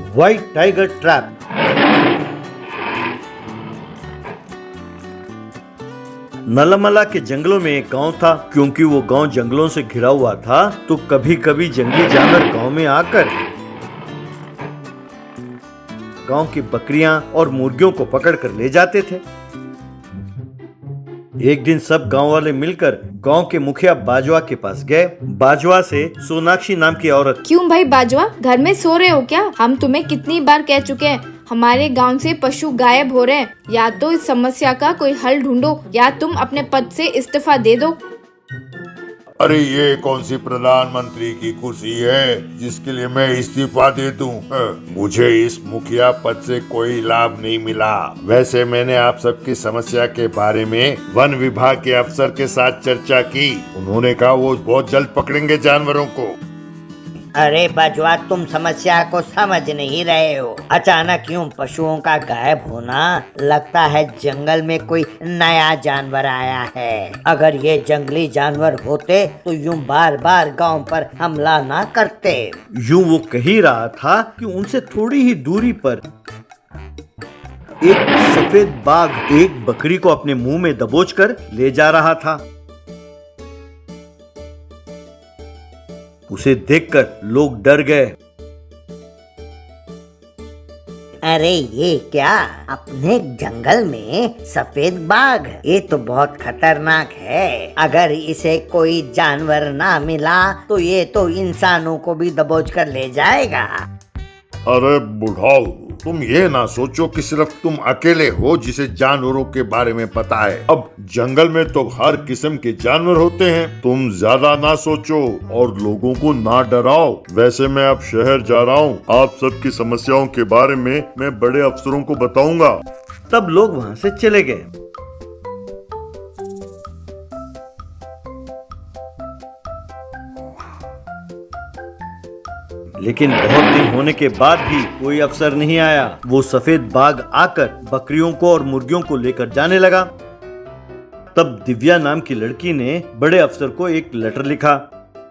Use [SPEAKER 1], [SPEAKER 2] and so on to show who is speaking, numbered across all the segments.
[SPEAKER 1] White tiger trap. नलमला के जंगलों में एक गांव था। क्योंकि वो गांव जंगलों से घिरा हुआ था तो कभी कभी जंगली जानवर गांव में आकर गांव की बकरियां और मुर्गियों को पकड़ कर ले जाते थे। एक दिन सब गांव वाले मिलकर गांव के मुखिया बाजवा के पास गए। बाजवा से सोनाक्षी नाम की औरत।
[SPEAKER 2] क्यों भाई बाजवा, घर में सो रहे हो क्या? हम तुम्हें कितनी बार कह चुके हैं हमारे गांव से पशु गायब हो रहे हैं। या तो इस समस्या का कोई हल ढूंढो या तुम अपने पद से इस्तीफा दे दो।
[SPEAKER 3] अरे ये कौन सी प्रधानमंत्री की कुर्सी है जिसके लिए मैं इस्तीफा दे दूं? मुझे इस मुखिया पद से कोई लाभ नहीं मिला। वैसे मैंने आप सबकी समस्या के बारे में वन विभाग के अफसर के साथ चर्चा की। उन्होंने कहा वो बहुत जल्द पकड़ेंगे जानवरों को।
[SPEAKER 4] अरे बाजवा, तुम समस्या को समझ नहीं रहे हो। अचानक यूं पशुओं का गायब होना, लगता है जंगल में कोई नया जानवर आया है। अगर ये जंगली जानवर होते तो यूं बार बार गांव पर हमला ना करते।
[SPEAKER 1] यूं वो कह ही रहा था कि उनसे थोड़ी ही दूरी पर एक सफेद बाघ एक बकरी को अपने मुंह में दबोचकर ले जा रहा था। उसे देखकर लोग डर गए।
[SPEAKER 4] अरे ये क्या, अपने जंगल में सफेद बाघ, ये तो बहुत खतरनाक है। अगर इसे कोई जानवर ना मिला तो ये तो इंसानों को भी दबोच कर ले जाएगा।
[SPEAKER 3] अरे बुढ़ाऊ, तुम ये ना सोचो कि सिर्फ तुम अकेले हो जिसे जानवरों के बारे में पता है। अब जंगल में तो हर किस्म के जानवर होते हैं। तुम ज्यादा ना सोचो और लोगों को ना डराओ। वैसे मैं अब शहर जा रहा हूँ। आप सबकी समस्याओं के बारे में मैं बड़े अफसरों को बताऊंगा।
[SPEAKER 1] तब लोग वहां से चले गए। लेकिन बहुत दिन होने के बाद भी कोई अफसर नहीं आया। वो सफेद बाघ आकर बकरियों को और मुर्गियों को लेकर जाने लगा। तब दिव्या नाम की लड़की ने बड़े अफसर को एक लेटर लिखा।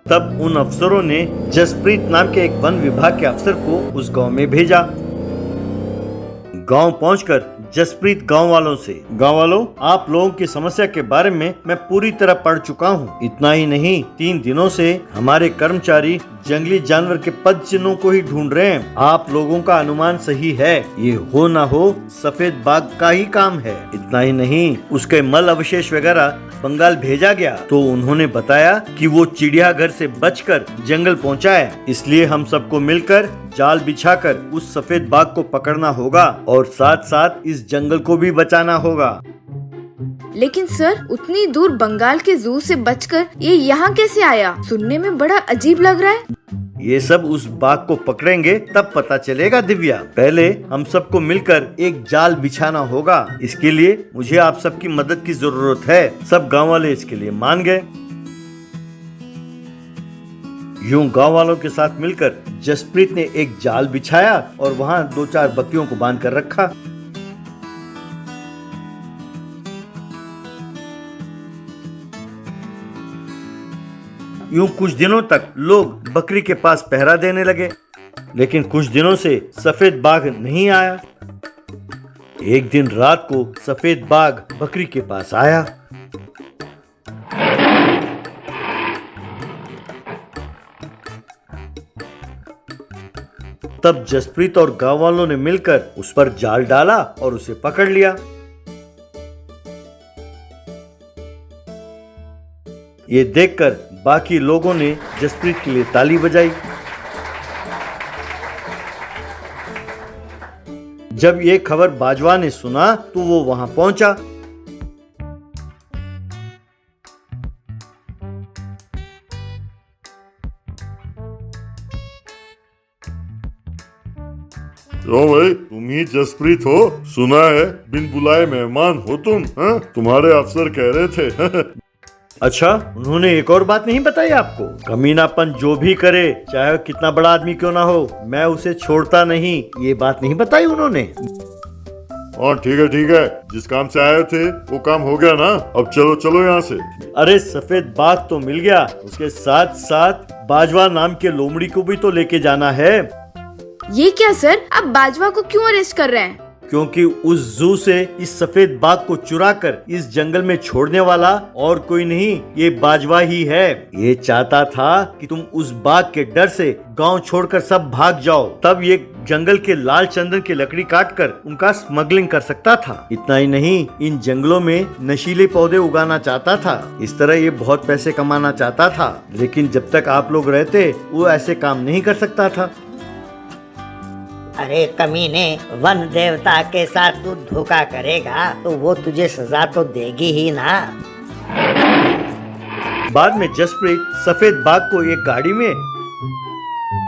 [SPEAKER 1] तब उन अफसरों ने जसप्रीत नाम के एक वन विभाग के अफसर को उस गांव में भेजा। गांव पहुंचकर जसप्रीत गांव वालों से, गांव वालों, आप लोगों की समस्या के बारे में मैं पूरी तरह पढ़ चुका हूं। इतना ही नहीं, 3 दिनों से हमारे कर्मचारी जंगली जानवर के पद चिन्हों को ही ढूंढ रहे हैं। आप लोगों का अनुमान सही है, ये हो ना हो सफेद बाघ का ही काम है। इतना ही नहीं, उसके मल अवशेष वगैरह बंगाल भेजा गया तो उन्होंने बताया कि वो चिड़ियाघर से बचकर जंगल पहुंचा है। इसलिए हम सबको मिलकर जाल बिछाकर उस सफेद बाघ को पकड़ना होगा और साथ साथ इस जंगल को भी बचाना होगा।
[SPEAKER 2] लेकिन सर, उतनी दूर बंगाल के जू से बचकर ये यहाँ कैसे आया? सुनने में बड़ा अजीब लग रहा है।
[SPEAKER 1] ये सब उस बाघ को पकड़ेंगे तब पता चलेगा दिव्या। पहले हम सबको मिलकर एक जाल बिछाना होगा। इसके लिए मुझे आप सबकी मदद की जरूरत है। सब गांव वाले इसके लिए मान गए। यूं गांव वालों के साथ मिलकर जसप्रीत ने एक जाल बिछाया और वहां 2-4 बकरियों को बांध कर रखा। यूं कुछ दिनों तक लोग बकरी के पास पहरा देने लगे। लेकिन कुछ दिनों से सफेद बाघ नहीं आया। एक दिन रात को सफेद बाघ बकरी के पास आया। तब जसप्रीत और गांव वालों ने मिलकर उस पर जाल डाला और उसे पकड़ लिया। ये देखकर बाकी लोगों ने जसप्रीत के लिए ताली बजाई। जब ये खबर बाजवा ने सुना तो वो वहां पहुंचा।
[SPEAKER 3] क्यों भाई, तुम ही जसप्रीत हो? सुना है बिन बुलाए मेहमान हो तुम। तुम्हारे अफसर कह रहे थे।
[SPEAKER 1] अच्छा, उन्होंने एक और बात नहीं बताई आपको? कमीनापन जो भी करे, चाहे कितना बड़ा आदमी क्यों ना हो, मैं उसे छोड़ता नहीं। ये बात नहीं बताई उन्होंने?
[SPEAKER 3] हाँ ठीक है, जिस काम से आए थे वो काम हो गया ना। अब चलो चलो यहाँ से।
[SPEAKER 1] अरे सफेद बाघ तो मिल गया, उसके साथ साथ बाजवा नाम के लोमड़ी को भी तो लेके जाना है।
[SPEAKER 2] ये क्या सर, आप बाजवा को क्यों अरेस्ट कर रहे हैं?
[SPEAKER 1] क्योंकि उस जू से इस सफेद बाघ को चुरा कर इस जंगल में छोड़ने वाला और कोई नहीं, ये बाजवा ही है। ये चाहता था कि तुम उस बाघ के डर से गांव छोड़कर सब भाग जाओ, तब ये जंगल के लाल चंदन की लकड़ी काटकर उनका स्मगलिंग कर सकता था। इतना ही नहीं, इन जंगलों में नशीले पौधे उगाना चाहता था। इस तरह ये बहुत पैसे कमाना चाहता था, लेकिन जब तक आप लोग रहते वो ऐसे काम नहीं कर सकता था।
[SPEAKER 4] अरे कमीने, वन देवता के साथ तू धोखा करेगा तो वो तुझे सजा तो देगी ही ना।
[SPEAKER 1] बाद में जसप्रीत सफेद बाघ को एक गाड़ी में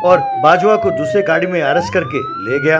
[SPEAKER 1] और बाजवा को दूसरे गाड़ी में अरेस्ट करके ले गया।